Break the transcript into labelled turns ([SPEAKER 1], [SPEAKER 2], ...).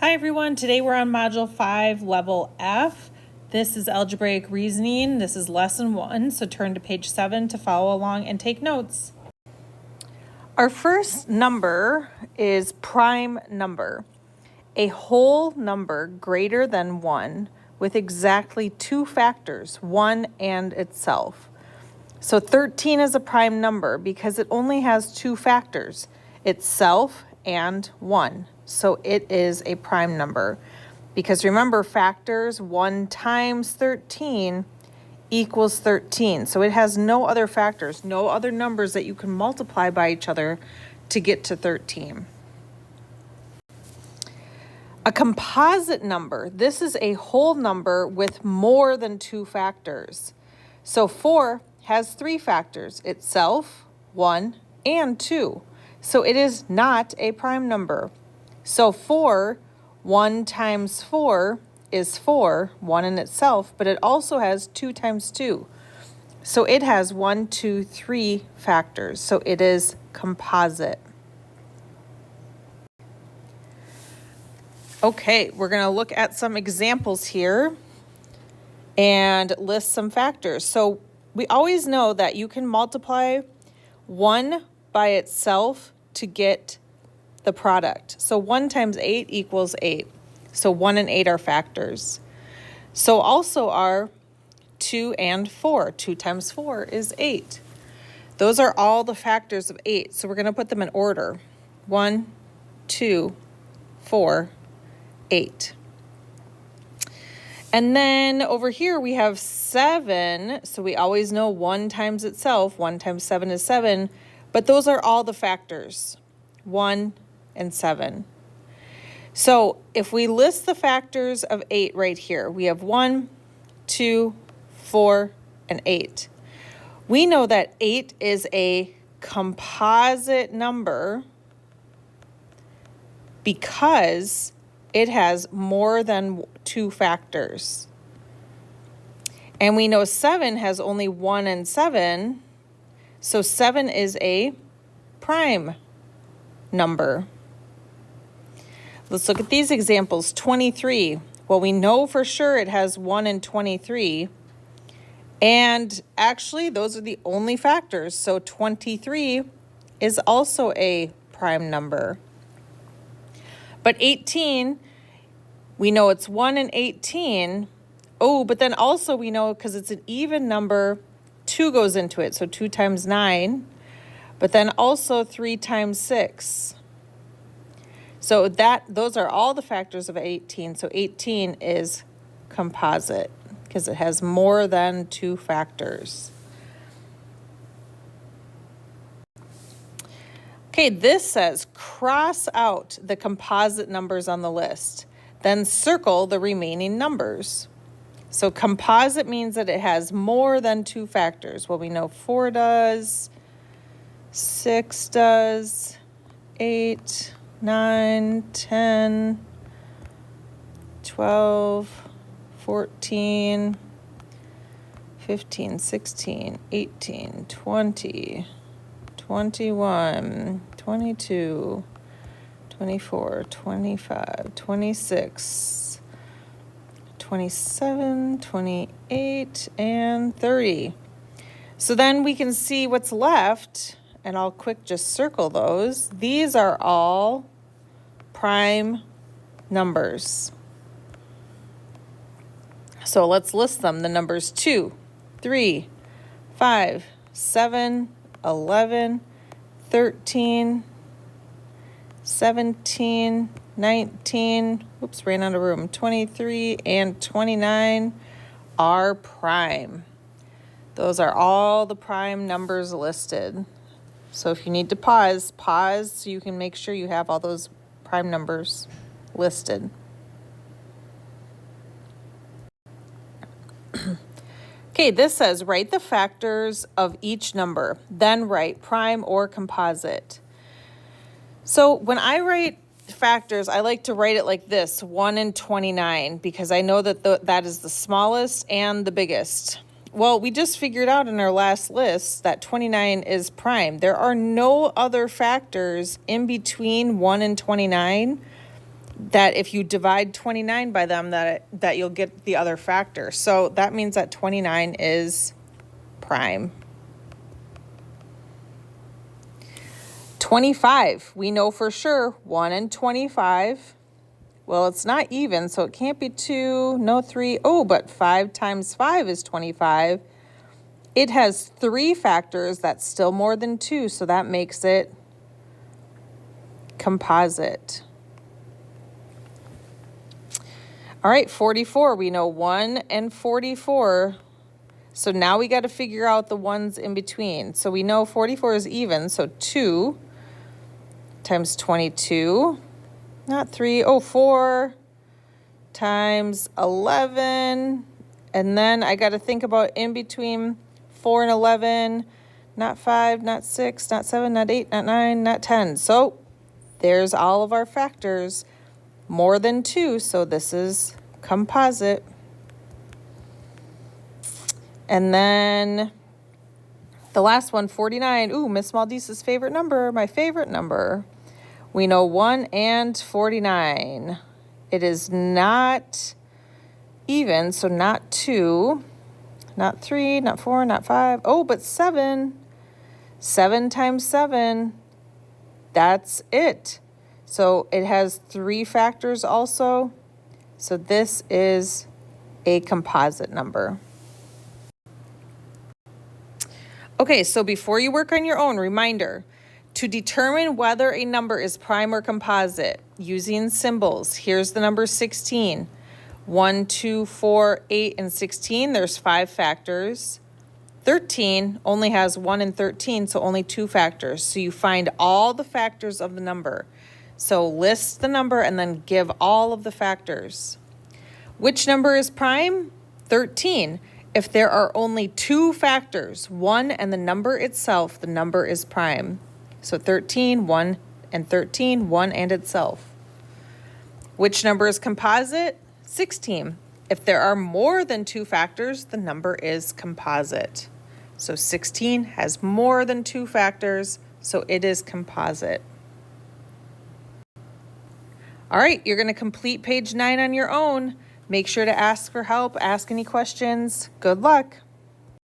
[SPEAKER 1] Hi everyone, today we're on Module 5, Level F. This is algebraic reasoning. This is lesson 1, so turn to page 7 to follow along and take notes. Our first number is prime number, a whole number greater than 1 with exactly 2 factors, 1 and itself. So 13 is a prime number because it only has 2 factors, itself and 1. So it is a prime number because remember factors 1 times 13 equals 13. So it has no other factors, no other numbers that you can multiply by each other to get to 13. A composite number, this is a whole number with more than 2 factors. So 4 has 3 factors, itself, 1, and 2. So it is not a prime number. So 1 times 4 is 4, 1 in itself, but it also has 2 times 2. So it has 1, 2, 3 factors. So it is composite. Okay, we're going to look at some examples here and list some factors. So we always know that you can multiply 1 by itself to get the product. So 1 times 8 equals 8. So 1 and 8 are factors. So also are 2 and 4. 2 times 4 is 8. Those are all the factors of 8. So we're going to put them in order. 1, 2, 4, 8. And then over here we have 7. So we always know 1 times itself. 1 times 7 is 7. But those are all the factors. 1 and 7. So if we list the factors of 8 right here, we have 1, 2, 4, and 8. We know that 8 is a composite number because it has more than 2 factors. And we know 7 has only 1 and 7, so 7 is a prime number. Let's look at these examples. 23. Well, we know for sure it has 1 and 23. And actually, those are the only factors. So 23 is also a prime number. But 18, we know it's 1 and 18. Oh, but then also we know because it's an even number, 2 goes into it. So 2 times 9. But then also 3 times 6. So those are all the factors of 18. So 18 is composite because it has more than 2 factors. Okay, this says cross out the composite numbers on the list, then circle the remaining numbers. So composite means that it has more than 2 factors. Well, we know 4 does, 6 does, 8, 9, 10, 12, 14, 15, 16, 18, 20, 21, 22, 24, 25, 26, 27, 28, and 30. So then we can see what's left, and I'll quick just circle those. These are all prime numbers. So let's list them. The numbers 2, 3, 5, 7, 11, 13, 17, 19, oops, ran out of room, 23, and 29 are prime. Those are all the prime numbers listed. So if you need to pause so you can make sure you have all those prime numbers listed. Okay, this says write the factors of each number, then write prime or composite. So when I write factors, I like to write it like this, 1 and 29, because I know that that is the smallest and the biggest. Well, we just figured out in our last list that 29 is prime. There are no other factors in between 1 and 29 that if you divide 29 by them, that you'll get the other factor. So that means that 29 is prime. 25, we know for sure 1 and 25. Well, it's not even, so it can't be 2, no 3. Oh, but 5 times 5 is 25. It has 3 factors. That's still more than 2, so that makes it composite. All right, 44, we know 1 and 44. So now we got to figure out the ones in between. So we know 44 is even, so 2 times 22, not 3, 4 times 11. And then I got to think about in between 4 and 11, not 5, not 6, not 7, not 8, not 9, not 10. So there's all of our factors, more than 2, so this is composite. And then the last one, 49. Ooh, Miss Maldisa's favorite number, my favorite number. We know 1 and 49. It is not even, so not 2, not 3, not 4, not 5. Oh, but 7. 7 times 7, that's it. So it has 3 factors also. So this is a composite number. Okay, so before you work on your own, reminder, to determine whether a number is prime or composite, using symbols, here's the number 16. 1, 2, 4, 8, and 16, there's 5 factors. 13 only has 1 and 13, so only 2 factors. So you find all the factors of the number. So list the number and then give all of the factors. Which number is prime? 13. If there are only 2 factors, 1 and the number itself, the number is prime. So 13, 1 and 13, 1 and itself. Which number is composite? 16. If there are more than 2 factors, the number is composite. So 16 has more than 2 factors, so it is composite. All right, you're going to complete page 9 on your own. Make sure to ask for help, ask any questions. Good luck.